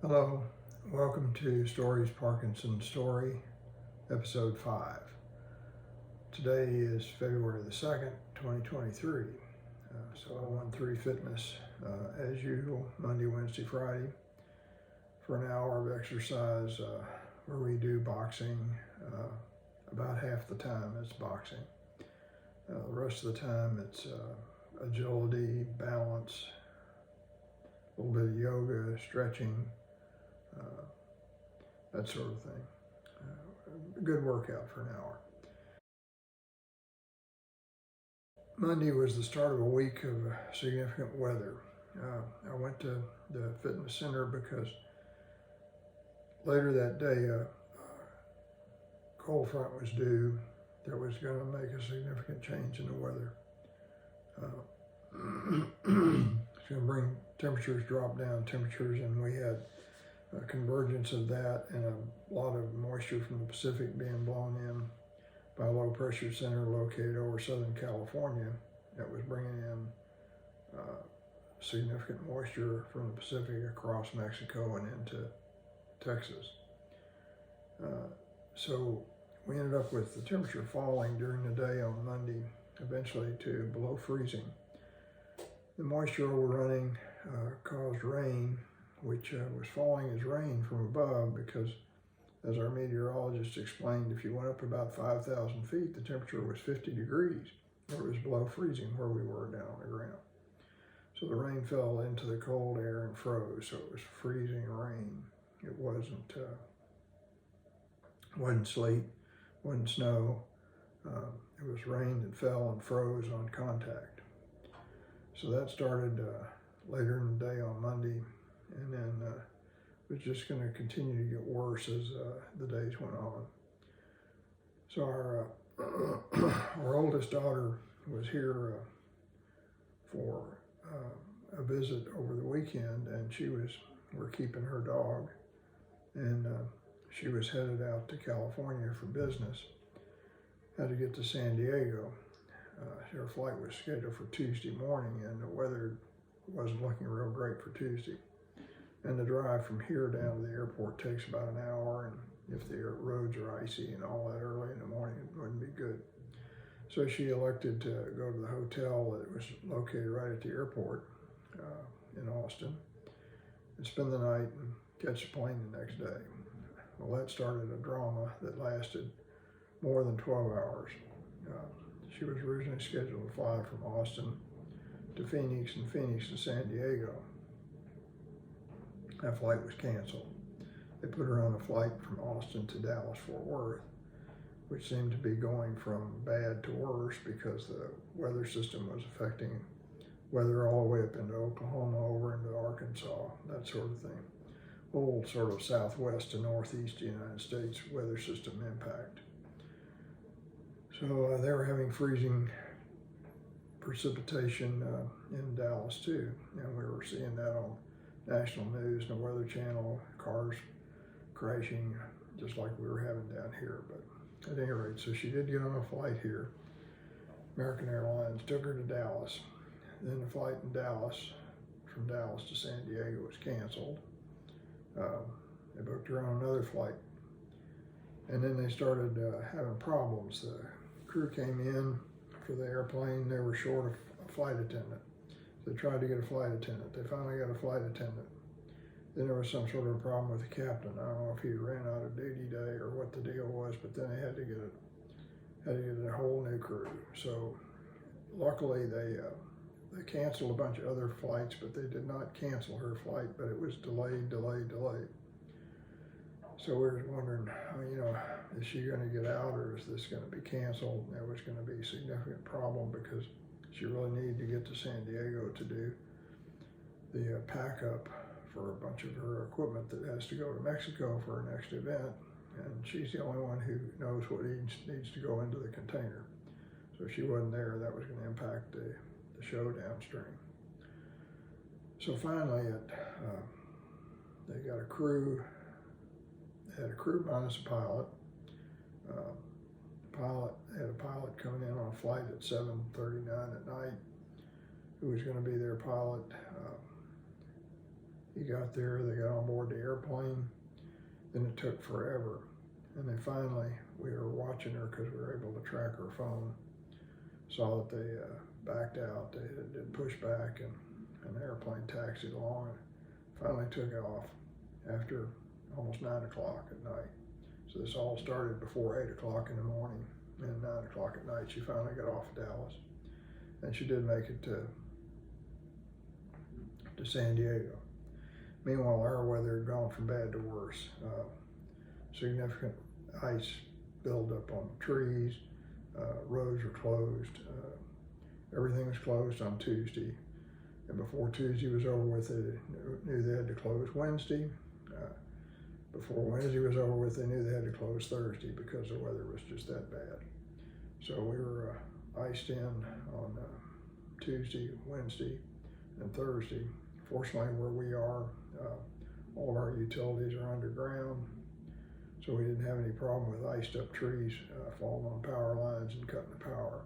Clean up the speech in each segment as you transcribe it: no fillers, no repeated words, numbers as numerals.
Hello, welcome to Stories Parkinson Story, Episode 5. Today is February the 2nd, 2023. So I 1-3 Fitness, as usual, Monday, Wednesday, Friday, for an hour of exercise where we do boxing. About half the time it's boxing. The rest of the time it's agility, balance, a little bit of yoga, stretching, that sort of thing. A good workout for an hour. Monday was the start of a week of significant weather. I went to the fitness center because later that day a cold front was due that was going to make a significant change in the weather. It's going to bring drop down temperatures, and we had a convergence of that and a lot of moisture from the Pacific being blown in by a low pressure center located over Southern California that was bringing in significant moisture from the Pacific across Mexico and into Texas. So we ended up with the temperature falling during the day on Monday, eventually to below freezing. The moisture overrunning caused rain, which was falling as rain from above because, as our meteorologist explained, if you went up about 5,000 feet, the temperature was 50 degrees. It was below freezing where we were down on the ground. So the rain fell into the cold air and froze, so it was freezing rain. It wasn't sleet, wasn't snow. It was rain that fell and froze on contact. So that started later in the day on Monday, and then it was just going to continue to get worse as the days went on. So our oldest daughter was here for a visit over the weekend, and we're keeping her dog, and she was headed out to California for business. Had to get to San Diego. Her flight was scheduled for Tuesday morning, and the weather wasn't looking real great for Tuesday. And the drive from here down to the airport takes about an hour, and if the roads are icy and all that early in the morning, it wouldn't be good. So she elected to go to the hotel that was located right at the airport in Austin and spend the night and catch the plane the next day. Well, that started a drama that lasted more than 12 hours. She was originally scheduled to fly from Austin to Phoenix and Phoenix to San Diego. That flight was canceled. They put her on a flight from Austin to Dallas-Fort Worth, which seemed to be going from bad to worse because the weather system was affecting weather all the way up into Oklahoma, over into Arkansas, that sort of thing. Whole sort of southwest to northeast United States weather system impact. So they were having freezing precipitation in Dallas too, and we were seeing that on national news and the Weather Channel, cars crashing just like we were having down here. But at any rate, so she did get on a flight here. American Airlines took her to Dallas. Then the flight in Dallas, from Dallas to San Diego, was canceled. They booked her on another flight. And then they started having problems. The crew came in for the airplane. They were short of a flight attendant. They tried to get a flight attendant. They finally got a flight attendant. Then there was some sort of a problem with the captain. I don't know if he ran out of duty day or what the deal was, but then they had to get a whole new crew. So luckily they canceled a bunch of other flights, but they did not cancel her flight, but it was delayed. So we were wondering, is she going to get out, or is this going to be canceled? There was going to be a significant problem because she really needed to get to San Diego to do the pack up for a bunch of her equipment that has to go to Mexico for her next event. And she's the only one who knows what needs to go into the container. So if she wasn't there, that was going to impact the show downstream. So finally, they got a crew. They had a crew minus a pilot. They had a pilot coming in on a flight at 7:39 at night who was going to be their pilot. he got there, they got on board the airplane, then it took forever. And they finally, we were watching her because we were able to track her phone, saw that they backed out, they did pushback, and the airplane taxied along and finally took off after almost 9 o'clock at night. So this all started before 8 o'clock in the morning, and 9 o'clock at night she finally got off of Dallas. And she did make it to San Diego. Meanwhile, our weather had gone from bad to worse. Significant ice buildup on trees, roads were closed. Everything was closed on Tuesday. And before Tuesday was over with, they knew they had to close Wednesday. Before Wednesday was over with, they knew they had to close Thursday because the weather was just that bad. So we were iced in on Tuesday, Wednesday, and Thursday. Fortunately, where we are, all of our utilities are underground, so we didn't have any problem with iced up trees falling on power lines and cutting the power.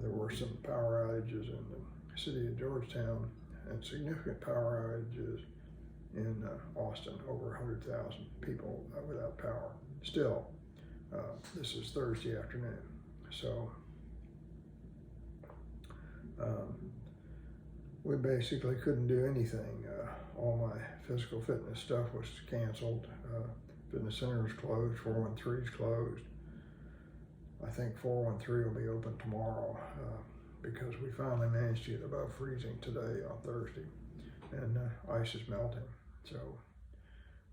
There were some power outages in the city of Georgetown and significant power outages in Austin, over 100,000 people without power. Still, this is Thursday afternoon, so we basically couldn't do anything. All my physical fitness stuff was canceled. Fitness center was closed, 413 is closed. I think 413 will be open tomorrow because we finally managed to get above freezing today on Thursday, and ice is melting. So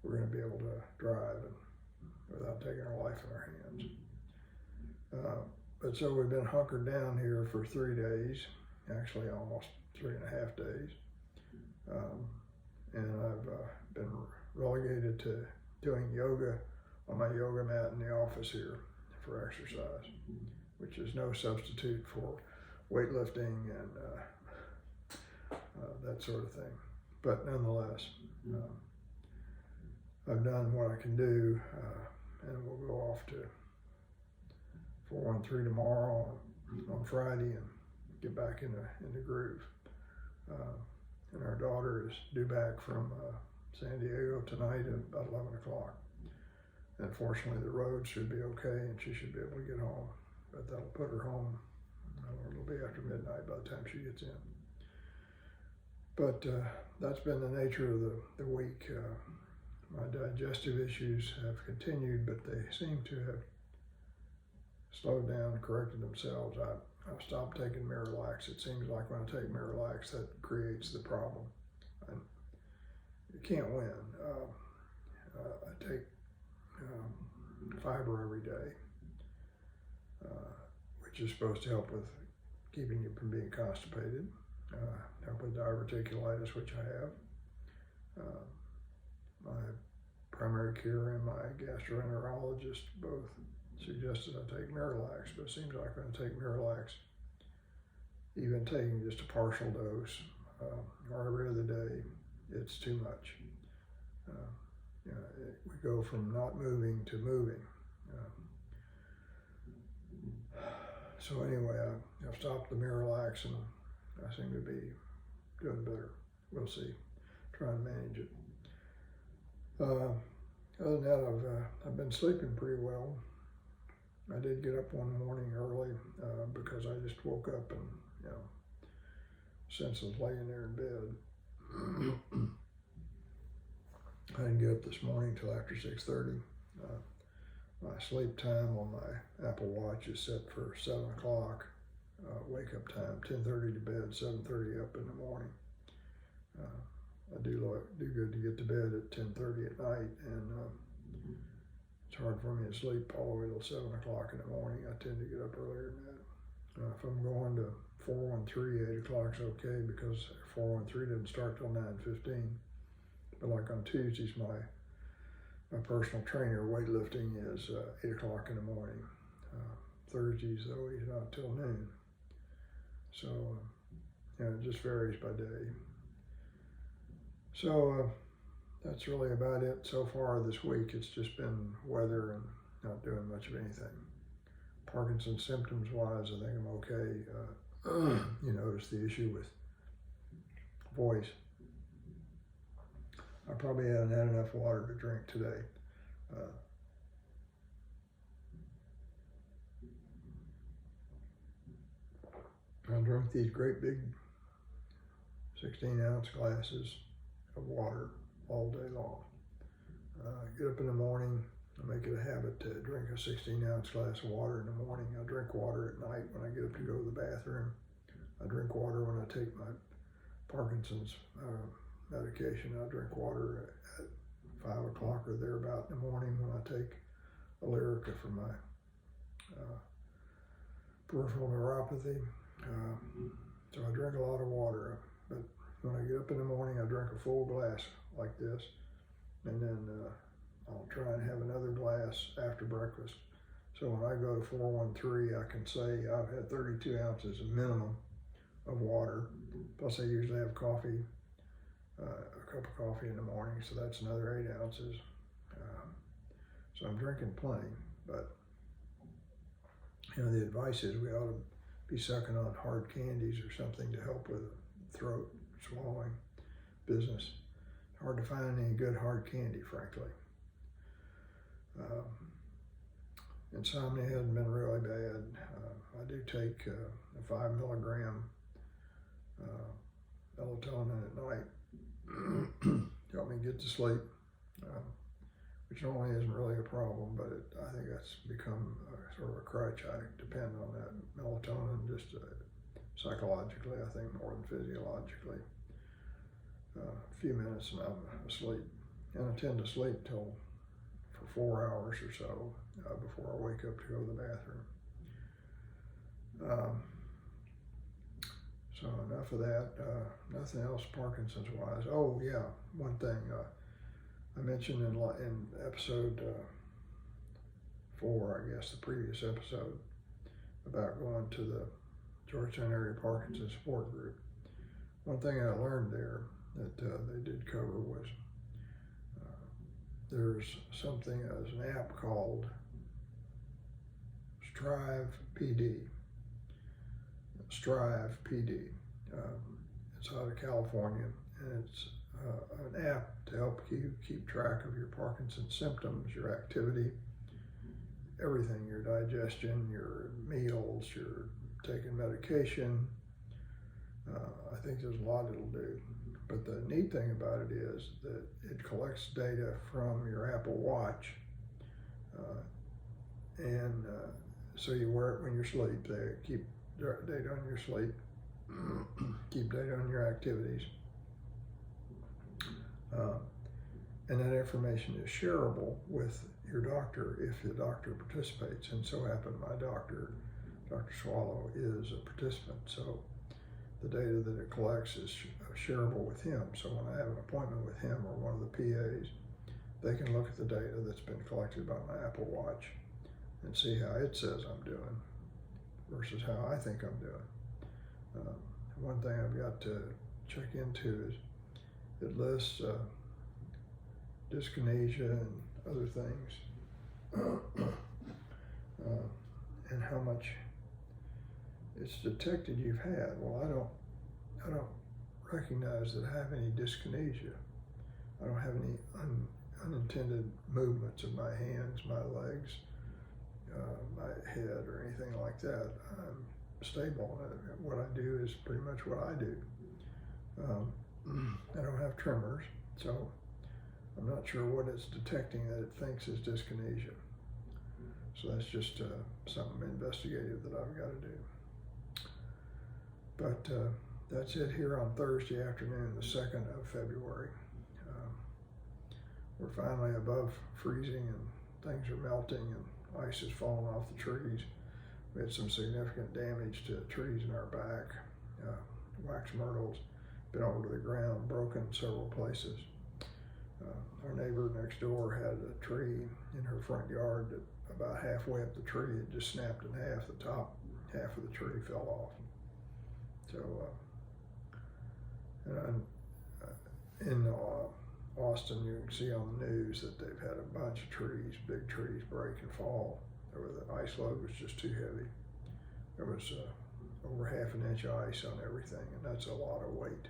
we're going to be able to drive without taking our life in our hands. But so we've been hunkered down here for 3 days, actually almost 3.5 days. And I've been relegated to doing yoga on my yoga mat in the office here for exercise, which is no substitute for weightlifting and that sort of thing. But nonetheless, I've done what I can do, and we'll go off to 413 tomorrow on Friday and get back in the groove. And our daughter is due back from San Diego tonight at about 11 o'clock. And fortunately, the road should be okay, and she should be able to get home. But that'll put her home. It'll be after midnight by the time she gets in. But that's been the nature of the week. My digestive issues have continued, but they seem to have slowed down and corrected themselves. I've stopped taking Miralax. It seems like when I take Miralax, that creates the problem. And you can't win. I take fiber every day, which is supposed to help with keeping you from being constipated, help with diverticulitis, which I have. My primary care and my gastroenterologist both suggested I take Miralax, but it seems like when I take Miralax, even taking just a partial dose or every other day, it's too much. We go from not moving to moving. So anyway, I've stopped the Miralax and I seem to be doing better. We'll see. Try and manage it. Other than that, I've been sleeping pretty well. I did get up one morning early because I just woke up and, since I was laying there in bed. I didn't get up this morning till after 6:30. My sleep time on my Apple Watch is set for 7 o'clock. Wake up time, 10:30 to bed, 7:30 up in the morning. I do good to get to bed at 10:30 at night, and it's hard for me to sleep all the way till 7 o'clock in the morning. I tend to get up earlier than that. If I'm going to 413, 8 o'clock's okay because 413 doesn't start till 9:15. But like on Tuesdays, my personal trainer weightlifting is 8 o'clock in the morning. Thursdays, though, he's not till noon. So, it just varies by day. So that's really about it so far this week. It's just been weather and not doing much of anything. Parkinson symptoms wise, I think I'm okay. You notice the issue with voice. I probably haven't had enough water to drink today. I drink these great big 16-ounce glasses of water all day long. Get up in the morning, I make it a habit to drink a 16-ounce glass of water in the morning. I drink water at night when I get up to go to the bathroom. I drink water when I take my Parkinson's medication. I drink water at 5 o'clock or thereabout in the morning when I take a Lyrica for my peripheral neuropathy. So I drink a lot of water, but when I get up in the morning, I drink a full glass like this, and then I'll try and have another glass after breakfast. So when I go to 413, I can say I've had 32 ounces minimum of water, plus I usually have coffee, a cup of coffee in the morning, so that's another 8 ounces. So I'm drinking plenty, but you know, the advice is we ought to be sucking on hard candies or something to help with throat, swallowing business. Hard to find any good hard candy, frankly. Insomnia hasn't been really bad. I do take a 5 milligram melatonin at night to help me get to sleep, which normally isn't really a problem, but I think that's become sort of a crutch. I depend on that melatonin just psychologically, I think, more than physiologically. A few minutes and I'm asleep. And I tend to sleep for 4 hours or so before I wake up to go to the bathroom. So enough of that. Nothing else Parkinson's wise. Oh yeah, one thing I mentioned in episode 4, I guess, the previous episode, about going to the Georgetown Area Parkinson Support Group. One thing I learned there that they did cover was there's something as an app called Strive PD. Strive PD. It's out of California, and it's an app to help you keep track of your Parkinson's symptoms, your activity, everything, your digestion, your meals, your taking medication. I think there's a lot it'll do. But the neat thing about it is that it collects data from your Apple Watch, and so you wear it when you're asleep. They keep data on your sleep, keep data on your activities, and that information is shareable with your doctor if the doctor participates. And so happened my doctor, Dr. Swallow, is a participant. So the data that it collects is shareable with him. So when I have an appointment with him or one of the PAs, they can look at the data that's been collected by my Apple Watch and see how it says I'm doing versus how I think I'm doing. One thing I've got to check into is it lists dyskinesia and other things, and how much it's detected you've had. Well, I don't recognize that I have any dyskinesia. I don't have any unintended movements of my hands, my legs, my head, or anything like that. I'm stable. What I do is pretty much what I do. I don't have tremors, so I'm not sure what it's detecting that it thinks is dyskinesia. So that's just something investigative that I've got to do. But that's it here on Thursday afternoon, the 2nd of February. We're finally above freezing and things are melting and ice is falling off the trees. We had some significant damage to trees in our back. Wax myrtles been over to the ground, broken in several places. Our neighbor next door had a tree in her front yard that about halfway up the tree, it just snapped in half. The top half of the tree fell off. So, in Austin, you can see on the news that they've had a bunch of trees, big trees, break and fall. The ice load was just too heavy. There was over half an inch of ice on everything, and that's a lot of weight.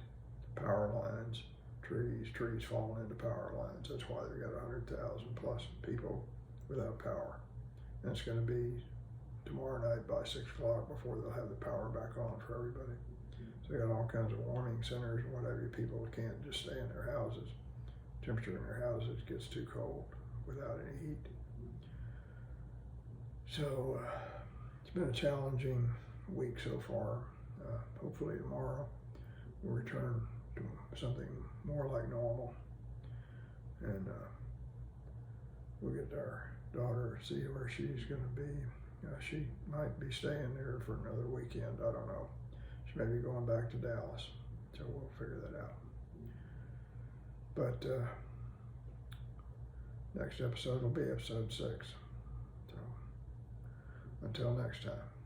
Power lines, trees falling into power lines. That's why they got 100,000 plus people without power. And it's going to be tomorrow night by 6 o'clock before they'll have the power back on for everybody. So they got all kinds of warning centers and whatever. People can't just stay in their houses. Temperature in their houses gets too cold without any heat. So it's been a challenging week so far. Hopefully tomorrow we'll return to something more like normal, and we'll get our daughter, see where she's going to be. She might be staying there for another weekend. I don't know. She may be going back to Dallas, so we'll figure that out. But next episode will be episode 6. So until next time.